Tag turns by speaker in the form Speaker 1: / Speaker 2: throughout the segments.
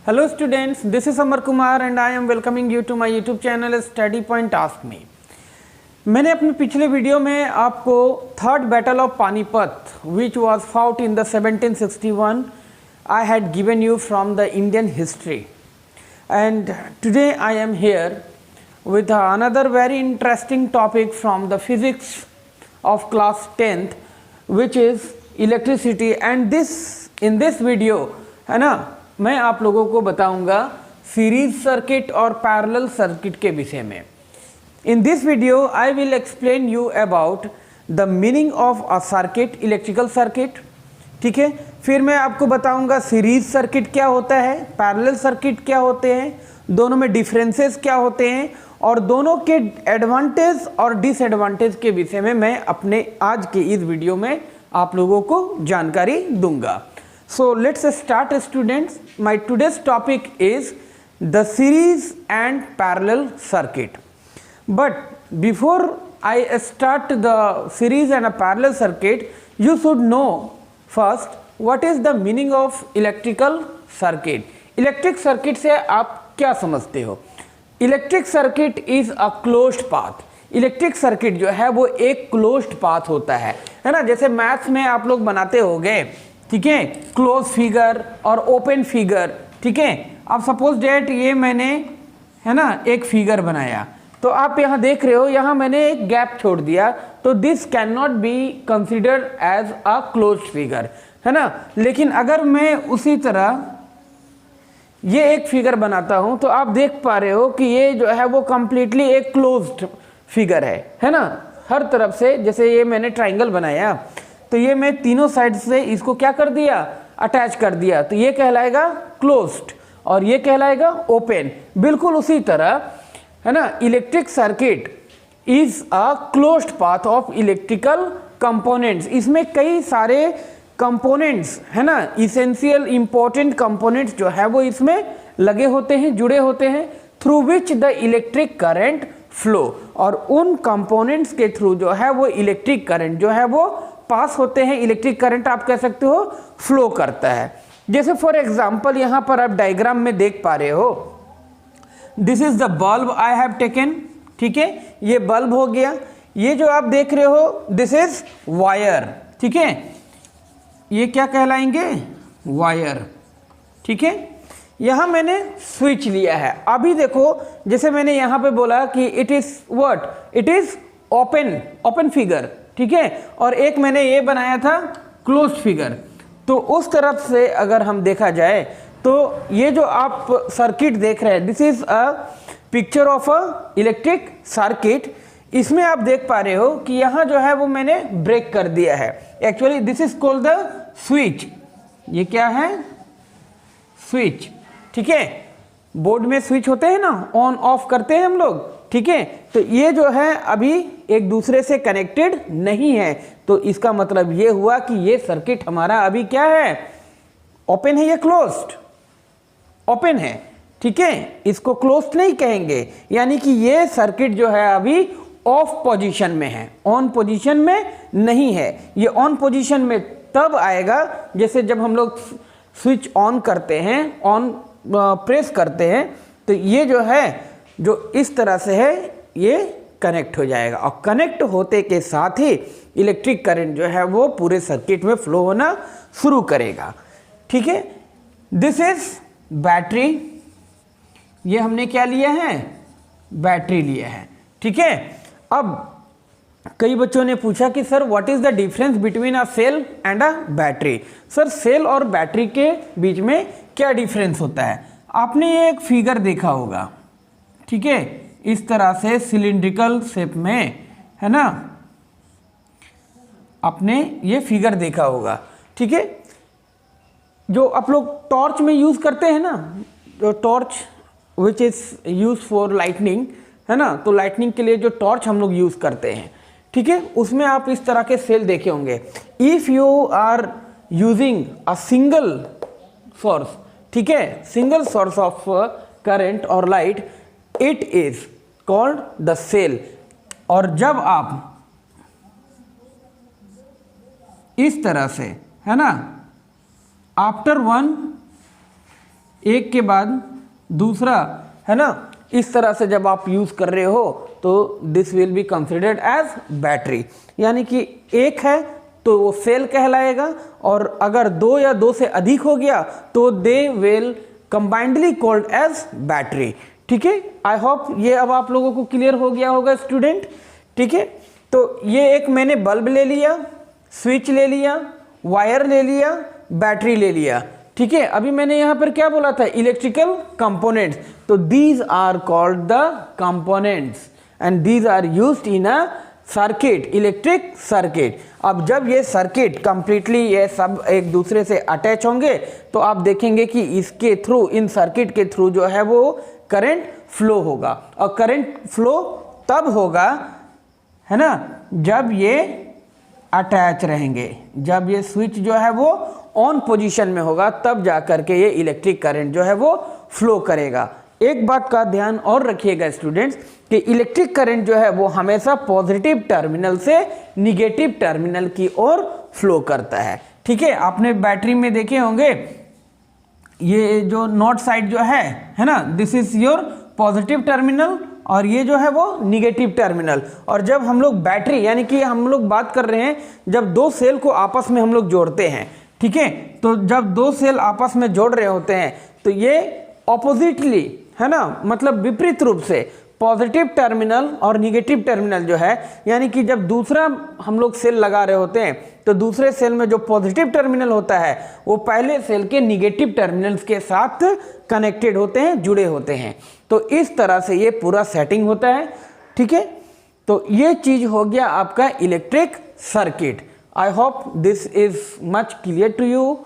Speaker 1: Hello students, this is Amar Kumar and I am welcoming you to my YouTube channel Study Point Ask Me। मैंने अपने पिछले video में आपको third battle of Panipat which was fought in the 1761 I had given you from the Indian history and today I am here with another very interesting topic from the physics of class 10th which is electricity and in this video है ना, मैं आप लोगों को बताऊंगा series circuit और parallel circuit के विषय में। In this video I will explain you about the meaning of a circuit, electrical circuit, ठीक है। फिर मैं आपको बताऊंगा सीरीज सर्किट क्या होता है, पैरेलल सर्किट क्या होते हैं, दोनों में डिफरेंसेस क्या होते हैं और दोनों के एडवांटेज और डिसएडवांटेज के विषय में मैं अपने आज के इस वीडियो में आप लोगों को जानकारी दूंगा। So let's start students. My today's topic is the series and parallel circuit. But before I start the series and a parallel circuit you should know first what is the meaning of electrical circuit. Electric circuit से आप क्या समझते हो? Electric circuit is a closed path. Electric circuit जो है वो एक closed path होता है ना। जैसे मैथ्स में आप लोग बनाते होंगे, ठीक है, क्लोज फिगर और ओपन फिगर, ठीक है। अब सपोज डेट ये मैंने है ना एक फिगर बनाया, तो आप यहाँ देख रहे हो, यहाँ मैंने एक गैप छोड़ दिया, तो this can not be considered as a closed figure, है ना। लेकिन अगर मैं उसी तरह ये एक फिगर बनाता हूं तो आप देख पा रहे हो कि ये जो है वो कंप्लीटली एक क्लोज्ड फिगर है ना। हर तरफ से, जैसे ये मैंने ट्राइंगल बनाया तो ये मैं तीनों साइड से इसको क्या कर दिया, अटैच कर दिया, तो ये कहलाएगा क्लोज्ड और ये कहलाएगा ओपन। बिल्कुल उसी तरह है ना, electric circuit is a closed path of electrical components. इसमें कई सारे कंपोनेंट्स है ना, इसेंशियल इंपॉर्टेंट कंपोनेंट्स जो है वो इसमें लगे होते हैं, जुड़े होते हैं, through which the electric current flow. और उन कंपोनेंट्स के थ्रू जो है वो इलेक्ट्रिक करंट जो है वो पास होते हैं। इलेक्ट्रिक करंट आप कह सकते हो फ्लो करता है। जैसे फॉर एग्जांपल यहाँ पर आप डायग्राम में देख पा रहे हो, this is the bulb I have taken, ठीक है, ये बल्ब हो गया। ये जो आप देख रहे हो दिस इज वायर, ठीक है, ये क्या कहलाएंगे, वायर, ठीक है। यहां मैंने स्विच लिया है। अभी देखो, जैसे मैंने यहां पे बोला कि it is what, it is open figure, ठीक है, और एक मैंने ये बनाया था क्लोज्ड फिगर। तो उस तरफ से अगर हम देखा जाए तो ये जो आप सर्किट देख रहे हैं, this is a picture of a electric circuit. इसमें आप देख पा रहे हो कि यहाँ जो है वो मैंने ब्रेक कर दिया है। Actually this is called the switch. ये क्या है, स्विच, ठीक है। बोर्ड में स्विच होते हैं ना, ऑन ऑफ करते हैं हम लोग, ठीक है। तो ये जो है अभी एक दूसरे से कनेक्टेड नहीं है, तो इसका मतलब ये हुआ कि ये सर्किट हमारा अभी क्या है, ओपन है या क्लोज्ड, ओपन है, ठीक है। इसको क्लोज्ड नहीं कहेंगे, यानी कि ये सर्किट जो है अभी ऑफ पोजीशन में है, ऑन पोजीशन में नहीं है। ये ऑन पोजीशन में तब आएगा जैसे जब हम लोग स्विच ऑन करते हैं, ऑन प्रेस करते हैं, तो ये जो है जो इस तरह से है ये कनेक्ट हो जाएगा और कनेक्ट होते के साथ ही इलेक्ट्रिक करंट जो है वो पूरे सर्किट में फ्लो होना शुरू करेगा, ठीक है। This is battery. ये हमने क्या लिया है, बैटरी लिया है, ठीक है। अब कई बच्चों ने पूछा कि sir what is the difference between a cell and a battery. Sir cell और बैटरी के बीच में क्या डिफरेंस होता है? आपने ये एक फिगर देखा होगा, ठीक है, इस तरह से सिलिंड्रिकल शेप में, है ना, आपने ये फिगर देखा होगा, ठीक है। जो आप लोग टॉर्च में यूज करते हैं ना, जो torch which is use for lightning, है ना, तो लाइटनिंग के लिए जो टॉर्च हम लोग यूज करते हैं, ठीक है, उसमें आप इस तरह के सेल देखे होंगे। If you are using a single source, ठीक है, सिंगल सोर्स ऑफ करंट और light, it is called the cell. और जब आप इस तरह से, है ना, आफ्टर वन एक के बाद दूसरा, है ना, इस तरह से जब आप यूज़ कर रहे हो तो this will be considered as battery. यानी कि एक है तो वो सेल कहलाएगा, और अगर दो या दो से अधिक हो गया तो they will combinedly called as battery. ठीक है, आई होप ये अब आप लोगों को क्लियर हो गया होगा स्टूडेंट। ठीक है, तो ये एक मैंने बल्ब ले लिया, स्विच ले लिया, वायर ले लिया, बैटरी ले लिया। ठीक है, अभी मैंने यहाँ पर क्या बोला था, इलेक्ट्रिकल कंपोनेंट्स। तो these are called the components and these are used in a circuit, electric circuit. अब जब ये सर्किट कंप्लीटली ये सब एक दूसरे से अटैच होंगे तो आप देखेंगे कि इसके थ्रू, इन सर्किट के थ्रू जो है वो करंट फ्लो होगा। और करंट फ्लो तब होगा, है ना, जब ये अटैच रहेंगे। जब ये स्विच जो है वो ऑन पोजीशन में होगा तब जा करके ये इलेक्ट्रिक करंट जो है वो फ्लो करेगा। एक बात का ध्यान और रखिएगा स्टूडेंट्स कि इलेक्ट्रिक करंट जो है वो हमेशा पॉजिटिव टर्मिनल से निगेटिव टर्मिनल की ओर फ्लो करता है। ठीक है, आपने बैटरी में देखे होंगे ये जो नॉट साइड जो है ना, this is your positive terminal और ये जो है वो निगेटिव टर्मिनल। और जब हम लोग बैटरी, यानी कि हम लोग बात कर रहे हैं जब दो सेल को आपस में हम लोग जोड़ते हैं, ठीक है, तो जब दो सेल आपस में जोड़ रहे होते हैं तो ये ऑपोजिटली, है ना, मतलब विपरीत रूप से पॉजिटिव टर्मिनल और निगेटिव टर्मिनल जो है, यानी कि जब दूसरा हम लोग सेल लगा रहे होते हैं तो दूसरे सेल में जो पॉजिटिव टर्मिनल होता है वो पहले सेल के निगेटिव टर्मिनल्स के साथ कनेक्टेड होते हैं, जुड़े होते हैं। तो इस तरह से ये पूरा सेटिंग होता है। ठीक है, तो ये चीज हो गया आपका electric circuit. I hope this is much clear to you.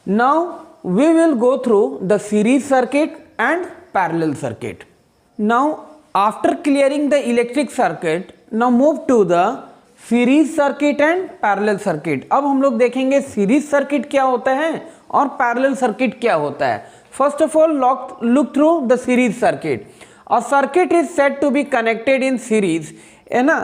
Speaker 1: Now we will go through the series circuit and parallel circuit. Now after clearing the electric circuit, now move to the series circuit and parallel circuit. अब हम लोग देखेंगे series circuit क्या होता है और parallel circuit क्या होता है। First of all look through the series circuit. A circuit is said to be connected in series, है ना,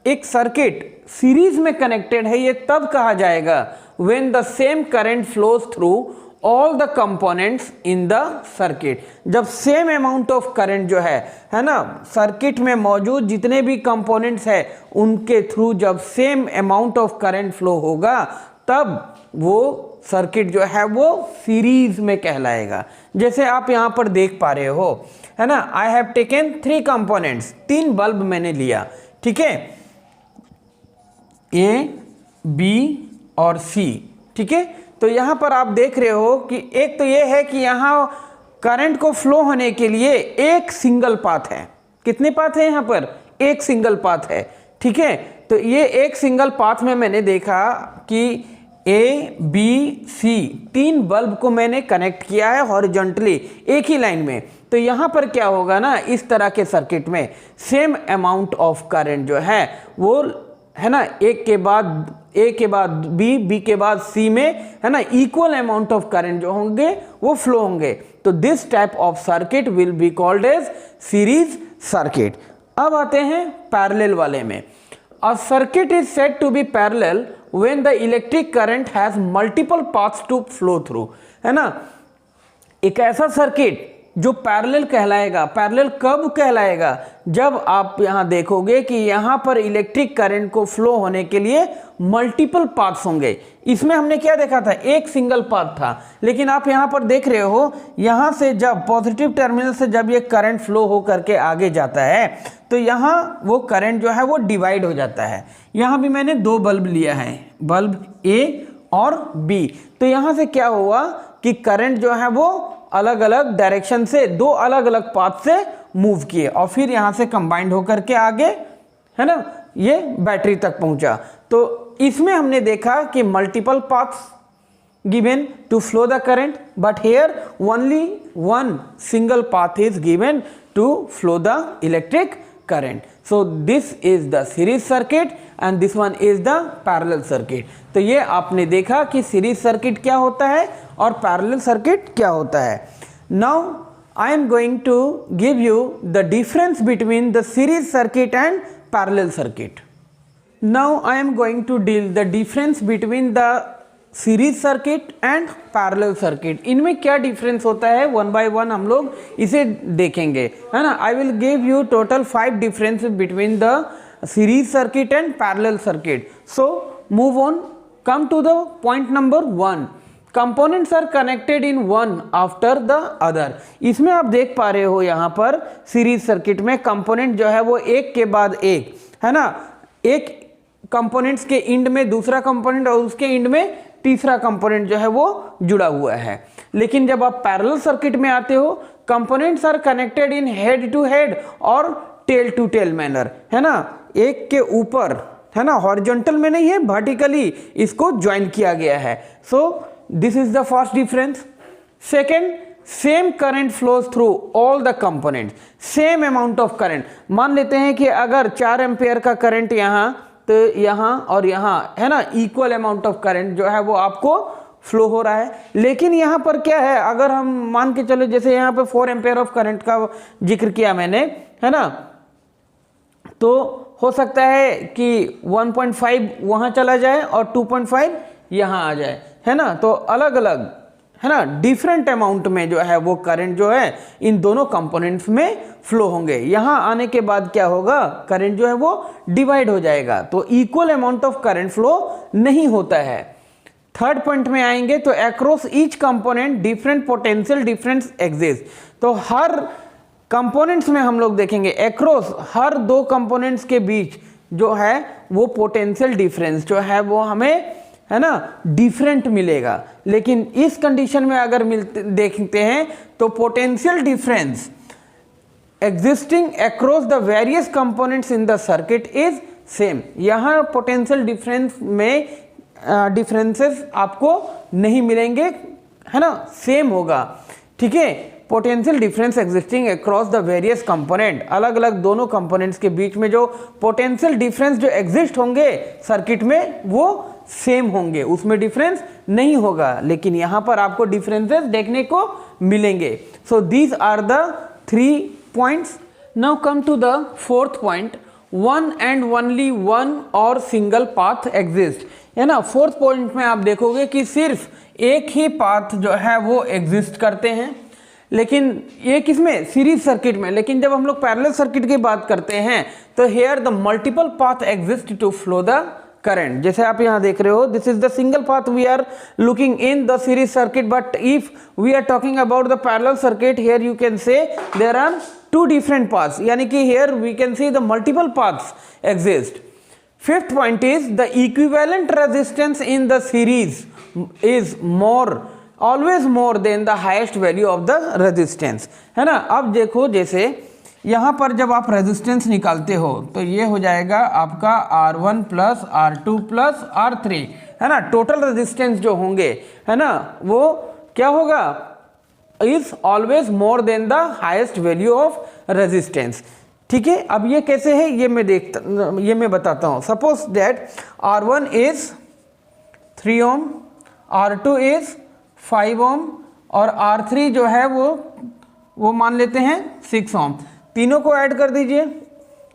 Speaker 1: एक सर्किट सीरीज में कनेक्टेड है ये तब कहा जाएगा when the same current flows through all the components in the circuit। जब सेम अमाउंट ऑफ करंट जो है ना, सर्किट में मौजूद जितने भी कंपोनेंट्स है उनके थ्रू जब same amount of current flow होगा तब वो सर्किट जो है वो सीरीज में कहलाएगा। जैसे आप यहाँ पर देख पा रहे हो, है ना, I have taken 3 components, 3 bulb मैंने लिया। ठीक है, ए, बी और सी। ठीक है, तो यहाँ पर आप देख रहे हो कि एक तो ये है कि यहाँ करंट को फ्लो होने के लिए एक सिंगल पाथ है। कितने पाथ है यहाँ पर? एक सिंगल पाथ है। ठीक है, तो ये एक सिंगल पाथ में मैंने देखा कि ए, बी, सी 3 बल्ब को मैंने कनेक्ट किया है हॉरिजॉन्टली एक ही लाइन में। तो यहाँ पर क्या होगा ना, इस तरह के सर्किट में सेम अमाउंट ऑफ करंट जो है वो, है ना, एक के बाद ए के बाद बी, बी के बाद सी में, है ना, इक्वल अमाउंट ऑफ करंट जो होंगे वो फ्लो होंगे। तो this type of circuit will be called as series circuit. अब आते हैं पैरेलल वाले में। A circuit is said to be parallel when the electric current has multiple paths to flow through, है ना। एक ऐसा सर्किट जो पैरेलल कहलाएगा। पैरेलल कब कहलाएगा? जब आप यहाँ देखोगे कि यहाँ पर इलेक्ट्रिक करंट को फ्लो होने के लिए मल्टीपल पाथ्स होंगे। इसमें हमने क्या देखा था? एक सिंगल पाथ था, लेकिन आप यहाँ पर देख रहे हो यहाँ से जब पॉजिटिव टर्मिनल से जब ये करंट फ्लो हो करके आगे जाता है तो यहाँ वो करंट जो है वो डिवाइड हो जाता है। यहाँ भी मैंने 2 बल्ब लिया है, बल्ब ए और बी। तो यहाँ से क्या हुआ कि करंट जो है वो अलग अलग डायरेक्शन से 2 अलग अलग पाथ से मूव किए और फिर यहाँ से कंबाइंड होकर के आगे, है ना, ये बैटरी तक पहुंचा। तो इसमें हमने देखा कि multiple paths given to flow the current, but here only 1 single path is given to flow the electric current. So this is the series circuit and this one is the parallel circuit. तो ये आपने देखा कि series circuit क्या होता है और parallel circuit क्या होता है। Now I am going to give you the difference between the series circuit and parallel circuit. Now I am going to deal the difference between the series circuit and parallel circuit, इनमें क्या difference होता है one by one हम लोग इसे देखेंगे, है ना। I will give you total 5 difference between the series circuit and parallel circuit. So move on, come to the point number 1, components are connected in one after the other. इसमें आप देख पा रहे हो यहाँ पर सीरीज सर्किट में component जो है वो एक के बाद एक, है ना, एक कंपोनेंट्स के इंड में दूसरा कंपोनेंट और उसके इंड में तीसरा कंपोनेंट जो है वो जुड़ा हुआ है। लेकिन जब आप पैरेलल सर्किट में आते हो, components are connected in head to head और टेल टू टेल मैनर, है ना, एक के ऊपर, है ना, हॉरिजॉन्टल में नहीं है, वर्टिकली इसको ज्वाइन किया गया है। So this is the first difference. Second, same current flows through all the component, same amount of current. मान लेते हैं कि अगर 4 एम्पेयर का करंट यहाँ, तो यहाँ और यहाँ, है ना, इक्वल अमाउंट ऑफ करंट जो है वो आपको फ्लो हो रहा है। लेकिन यहाँ पर क्या है, अगर हम मान के चलो जैसे यहाँ पे 4 एम्पेयर ऑफ करंट का जिक्र किया मैंने, है ना, तो हो सकता है कि 1.5 वहाँ चला जाए और 2.5 यहाँ आ जाए, है ना। तो अलग अलग, है ना, डिफरेंट अमाउंट में जो है वो करंट जो है इन दोनों कंपोनेंट्स में फ्लो होंगे। यहाँ आने के बाद क्या होगा, करंट जो है वो डिवाइड हो जाएगा, तो equal amount of current flow नहीं होता है। थर्ड पॉइंट में आएंगे तो across each component different potential difference exist. तो हर कंपोनेंट्स में हम लोग देखेंगे अक्रॉस हर 2 कंपोनेंट्स के बीच जो है वो पोटेंशियल डिफरेंस जो है वो हमें, है ना, डिफरेंट मिलेगा। लेकिन इस कंडीशन में अगर देखते हैं तो potential difference existing across the various components in the circuit is same. यहाँ पोटेंशियल डिफरेंस में डिफरेंसेस आपको नहीं मिलेंगे, है ना, सेम होगा, ठीक है। Potential difference existing across the various component, अलग अलग दोनों कंपोनेंट्स के बीच में जो पोटेंशियल डिफरेंस जो एग्जिस्ट होंगे सर्किट में वो सेम होंगे, उसमें डिफरेंस नहीं होगा। लेकिन यहाँ पर आपको डिफरेंसेस देखने को मिलेंगे। So these are the 3 points. Now come to the 4th point, one and only one और सिंगल पाथ एग्जिस्ट, है ना। 4th पॉइंट में आप देखोगे कि सिर्फ एक ही पाथ जो है वो एग्जिस्ट करते हैं, लेकिन ये किसमें, सीरीज सर्किट में। लेकिन जब हम लोग पैरेलल सर्किट की बात करते हैं तो here the multiple path exist to flow the current. जैसे आप यहाँ देख रहे हो, this is the single path we are looking in the series circuit, but if we are talking about the parallel circuit, here you can say there are 2 different paths, यानी कि here we can see the multiple paths exist. 5th point is the equivalent resistance in the series is always more than the highest value of the resistance, है ना। अब देखो जैसे यहाँ पर जब आप रेजिस्टेंस निकालते हो तो ये हो जाएगा आपका R1 plus R2 plus R3, है ना। टोटल रेजिस्टेंस जो होंगे, है ना, वो क्या होगा, is always more than the highest value of resistance, ठीक है। अब ये कैसे है ये मैं बताता हूँ। Suppose that R1 is 3 ohm, R2 is 5 ohm और R3 जो है वो मान लेते हैं 6 ओम। तीनों को ऐड कर दीजिए,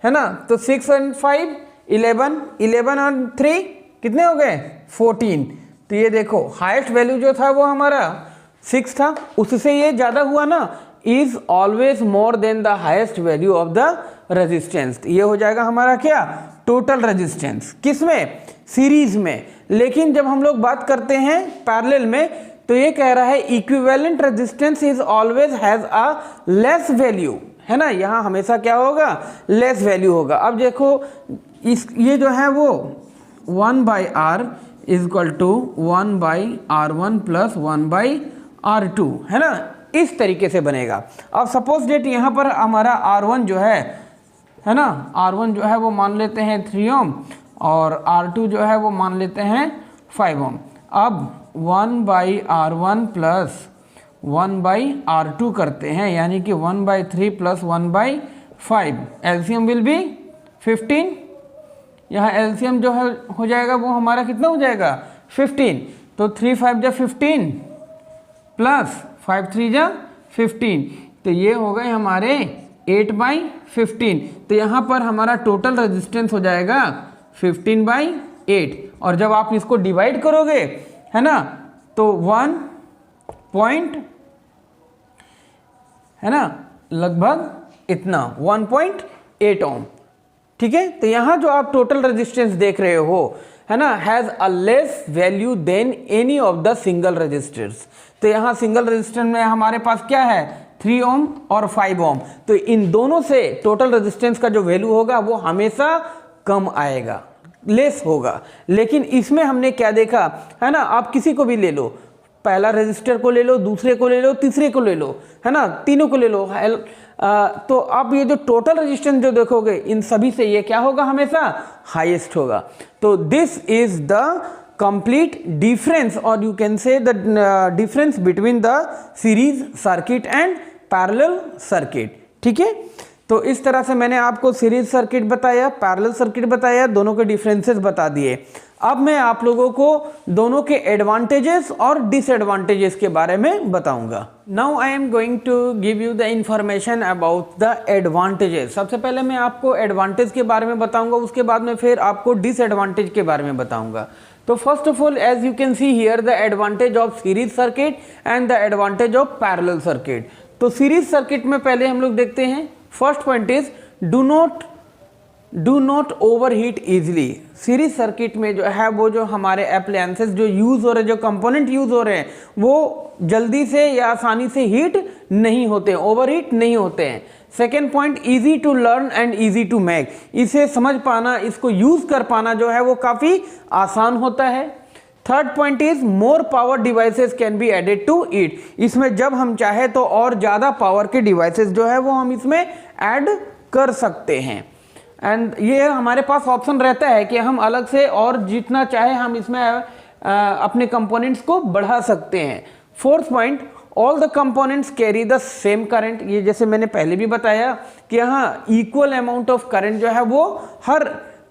Speaker 1: है ना। तो 6 और 5 11, 11 और 3 कितने हो गए 14। तो ये देखो हाईएस्ट वैल्यू जो था वो हमारा 6 था, उससे ये ज़्यादा हुआ ना, is always more than the highest value of the resistance. ये हो जाएगा हमारा क्या, टोटल रेजिस्टेंस। किसमें, सीरीज में। लेकिन जब हम लोग बात करते हैं पैरेलल में तो ये कह रहा है equivalent resistance is always has a less value, है ना। यहाँ हमेशा क्या होगा, लेस वैल्यू होगा। अब देखो ये जो है वो 1/R is equal to 1/R1 plus 1/R2, है ना, इस तरीके से बनेगा। अब सपोज डेट यहाँ पर हमारा R1 जो है ना, R1 जो है वो मान लेते हैं 3 ओम और R2 जो है वो मान लेते हैं 5 ओम। अब 1/R1 प्लस 1/R2 करते हैं, यानी कि 1/3 प्लस 1/5, एलसीएम विल बी 15। यहाँ एलसीएम जो है हो जाएगा वो हमारा कितना हो जाएगा 15। तो 3 5 जा 15 प्लस 5 3 जा 15, तो ये हो गए हमारे 8/15। तो यहाँ पर हमारा टोटल रेजिस्टेंस हो जाएगा 15/8। और जब आप इसको डिवाइड करोगे है ना, तो 1 पॉइंट, है ना, लगभग इतना 1.8 ओम। ठीक है, तो यहाँ जो आप टोटल रेजिस्टेंस देख रहे हो, है ना, has a less value than any of the single resistors. तो यहाँ सिंगल रजिस्टर में हमारे पास क्या है, 3 ओम और 5 ओम। तो इन दोनों से टोटल रेजिस्टेंस का जो वैल्यू होगा वो हमेशा कम आएगा, लेस होगा। लेकिन इसमें हमने क्या देखा, है ना, आप किसी को भी ले लो, पहला रजिस्टर को ले लो, दूसरे को ले लो, तीसरे को ले लो, है ना, तीनों को ले लो, तो आप ये जो टोटल रेजिस्टेंस जो देखोगे इन सभी से ये क्या होगा, हमेशा हाईएस्ट होगा। तो this is the complete difference, और you can see the difference between the series circuit and parallel circuit. ठीक है, तो इस तरह से मैंने आपको सीरीज सर्किट बताया, पैरेलल सर्किट बताया, दोनों के डिफरेंसेस बता दिए। अब मैं आप लोगों को दोनों के एडवांटेजेस और डिसएडवांटेजेस के बारे में बताऊंगा। Now I am going to give you the information about the advantages. सबसे पहले मैं आपको एडवांटेज के बारे में बताऊंगा, उसके बाद में फिर आपको डिसएडवांटेज के बारे में बताऊंगा। तो first of all, as you can see here, the advantage of series circuit and the advantage of parallel circuit. तो सीरीज सर्किट में पहले हम लोग देखते हैं, first point is do not overheat easily. Series circuit में जो है वो जो हमारे अप्लायंसेस जो यूज हो रहे हैं, जो कंपोनेंट यूज हो रहे हैं, वो जल्दी से या आसानी से हीट नहीं होते हैं, ओवरहीट नहीं होते हैं। Second point, easy to learn and easy to make. इसे समझ पाना, इसको यूज कर पाना जो है वो काफी आसान होता है। Third point is more power devices can be added to it. इसमें जब हम चाहे तो और ज्यादा पावर के डिवाइसेस जो है वो हम इसमें ऐड कर सकते हैं। एंड ये हमारे पास ऑप्शन रहता है कि हम अलग से और जितना चाहे हम इसमें अपने कंपोनेंट्स को बढ़ा सकते हैं। Fourth point, all the components carry the same current. ये जैसे मैंने पहले भी बताया कि यहाँ इक्वल अमाउंट ऑफ करंट जो है वो हर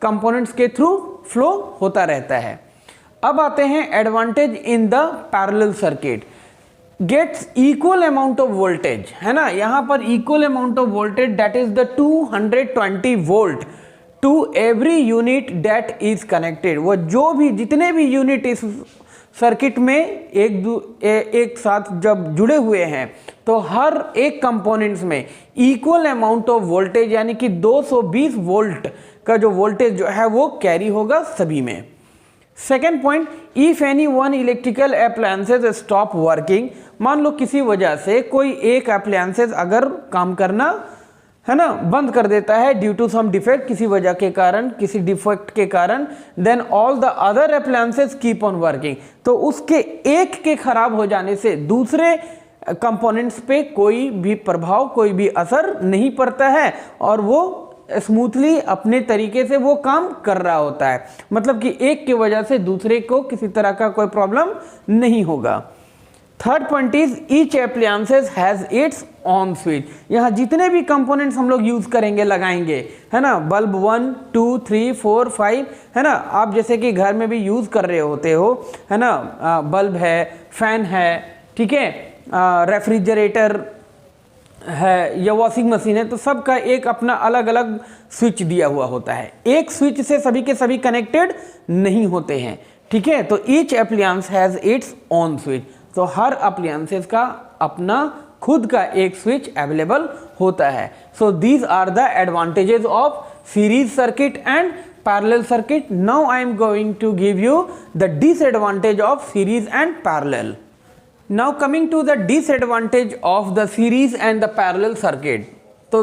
Speaker 1: कंपोनेंट्स के थ्रू फ्लो होता रहता है। अब आते हैं advantage in the parallel circuit, gets equal amount of voltage, है ना, यहां पर equal amount of voltage that is the 220 volt to every unit that is connected. वो जो भी जितने भी यूनिट इस सर्किट में एक साथ जब जुड़े हुए हैं, तो हर एक कंपोनेंट्स में इक्वल अमाउंट ऑफ वोल्टेज यानी कि 220 वोल्ट का जो वोल्टेज जो है वो कैरी होगा सभी में। Second point, if any one electrical appliances stop working. मान लो किसी वजह से कोई एक अप्लायंसेज अगर काम करना, है ना, बंद कर देता है ड्यू टू सम डिफेक्ट, किसी वजह के कारण, किसी डिफेक्ट के कारण, then all the other appliances keep on working. तो उसके एक के खराब हो जाने से दूसरे कंपोनेंट्स पे कोई भी प्रभाव, कोई भी असर नहीं पड़ता है और वो स्मूथली अपने तरीके से वो काम कर रहा होता है। मतलब कि एक की वजह से दूसरे को किसी तरह का कोई प्रॉब्लम नहीं होगा। Third point is each appliances has its on switch. यहाँ जितने भी कंपोनेंट्स हम लोग यूज करेंगे, लगाएंगे, है ना, बल्ब 1 2 3 4 5, है ना, आप जैसे कि घर में भी यूज कर रहे होते हो, है ना, बल्ब है, फैन है, ठीक है, रेफ्रिजरेटर है या वॉशिंग मशीन है, तो सबका एक अपना अलग अलग स्विच दिया हुआ होता है। एक स्विच से सभी के सभी कनेक्टेड नहीं होते हैं। ठीक है, तो each appliance has its own switch. तो हर अप्लायंसेस का अपना खुद का एक स्विच अवेलेबल होता है। So these are the advantages of series circuit and parallel circuit. Now I am going to give you the disadvantage of series and parallel. Now coming to the disadvantage of the series and the parallel circuit। तो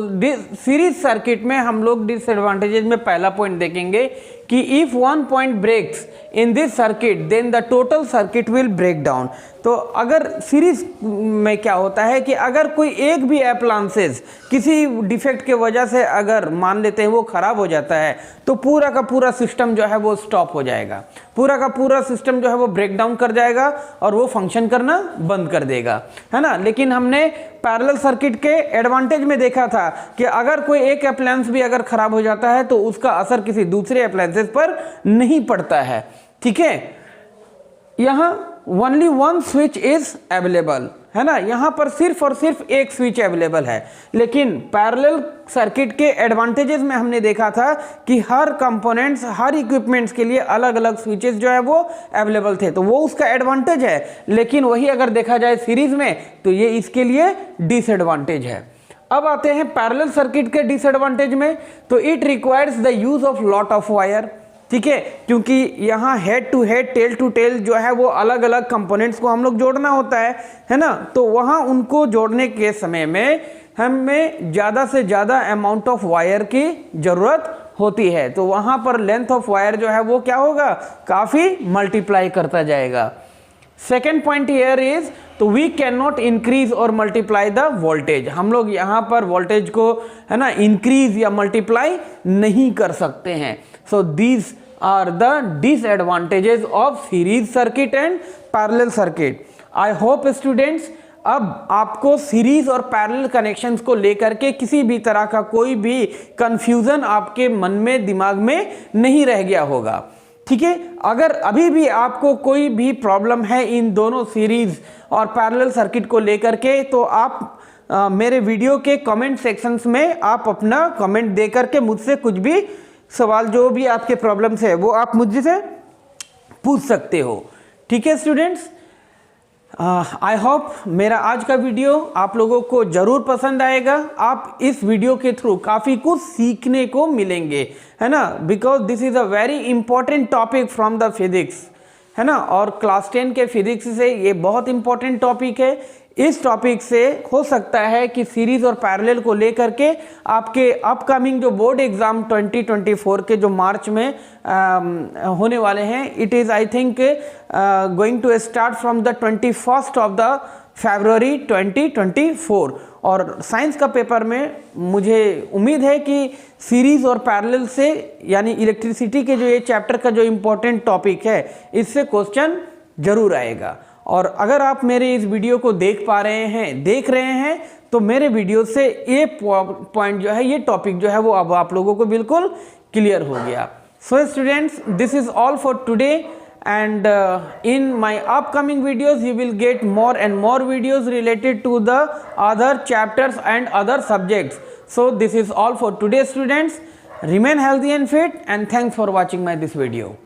Speaker 1: series circuit में हम लोग disadvantages में पहला point देखेंगे कि if one point breaks in this circuit then the total circuit will break down. तो अगर सीरीज में क्या होता है कि अगर कोई एक भी एप्लायंसेस किसी डिफेक्ट के वजह से अगर मान लेते हैं वो खराब हो जाता है, तो पूरा का पूरा सिस्टम जो है वो स्टॉप हो जाएगा, पूरा का पूरा सिस्टम जो है वो ब्रेक डाउन कर जाएगा और वो फंक्शन करना बंद कर देगा, है ना। लेकिन हमने पैरेलल सर्किट के एडवांटेज में देखा था कि अगर कोई एक अप्लायंस भी अगर खराब हो जाता है तो उसका असर किसी दूसरे अप्लायंसेस पर नहीं पड़ता है। ठीक है, यहाँ only one switch is available, है ना, यहाँ पर सिर्फ और सिर्फ एक स्विच अवेलेबल है। लेकिन पैरेलल सर्किट के एडवांटेजेस में हमने देखा था कि हर कंपोनेंट्स, हर इक्विपमेंट्स के लिए अलग अलग स्विचेस जो है वो अवेलेबल थे, तो वो उसका एडवांटेज है। लेकिन वही अगर देखा जाए सीरीज में तो ये इसके लिए डिसएडवांटेज है। अब आते हैं पैरेलल सर्किट के डिसएडवांटेज में, तो it requires the use of lot of wire, ठीक है, क्योंकि यहाँ head to head, tail to tail जो है वो अलग अलग कंपोनेंट्स को हम लोग जोड़ना होता है ना, तो वहाँ उनको जोड़ने के समय में हमें ज़्यादा से ज़्यादा अमाउंट ऑफ वायर की ज़रूरत होती है, तो वहाँ पर लेंथ ऑफ वायर जो है वो क्या होगा, काफ़ी मल्टीप्लाई करता जाएगा। सेकेंड पॉइंट हियर इज, तो वी कैन नॉट इंक्रीज और मल्टीप्लाई द वोल्टेज, हम लोग यहाँ पर वोल्टेज को, है ना, इंक्रीज या मल्टीप्लाई नहीं कर सकते हैं। So these are the disadvantages of series circuit and parallel circuit. I hope students अब आपको सीरीज और पैरेलल कनेक्शंस को लेकर के किसी भी तरह का कोई भी कंफ्यूजन आपके मन में, दिमाग में नहीं रह गया होगा, ठीक है। अगर अभी भी आपको कोई भी प्रॉब्लम है इन दोनों सीरीज और पैरेलल सर्किट को लेकर के, तो आप मेरे वीडियो के कमेंट सेक्शंस में आप अपना कमेंट दे करके मुझसे कुछ भी सवाल, जो भी आपके प्रॉब्लम्स है वो आप मुझसे पूछ सकते हो, ठीक है स्टूडेंट्स। आई होप मेरा आज का वीडियो आप लोगों को ज़रूर पसंद आएगा। आप इस वीडियो के थ्रू काफ़ी कुछ सीखने को मिलेंगे, है ना, because this is a very important topic from the physics, है ना, और क्लास 10 के फिजिक्स से ये बहुत इंपॉर्टेंट टॉपिक है। इस टॉपिक से हो सकता है कि सीरीज और पैरेलल को लेकर के आपके अपकमिंग जो बोर्ड एग्जाम 2024 के जो मार्च में होने वाले हैं, it is I think going to start from the 21st of the February 2024, और साइंस का पेपर में मुझे उम्मीद है कि सीरीज और पैरेलल से, यानी इलेक्ट्रिसिटी के जो ये चैप्टर का जो इम्पोर्टेंट टॉपिक है, इससे क्वेश्चन जरूर आएगा। और अगर आप मेरे इस वीडियो को देख रहे हैं तो मेरे वीडियो से ये पॉइंट जो है, ये टॉपिक जो है वो अब आप लोगों को बिल्कुल क्लियर हो गया। So students, this is all for today, and in my upcoming videos you will get more and more videos related to the other chapters and other subjects. So this is all for today students. Remain healthy and fit, and thanks for watching this video.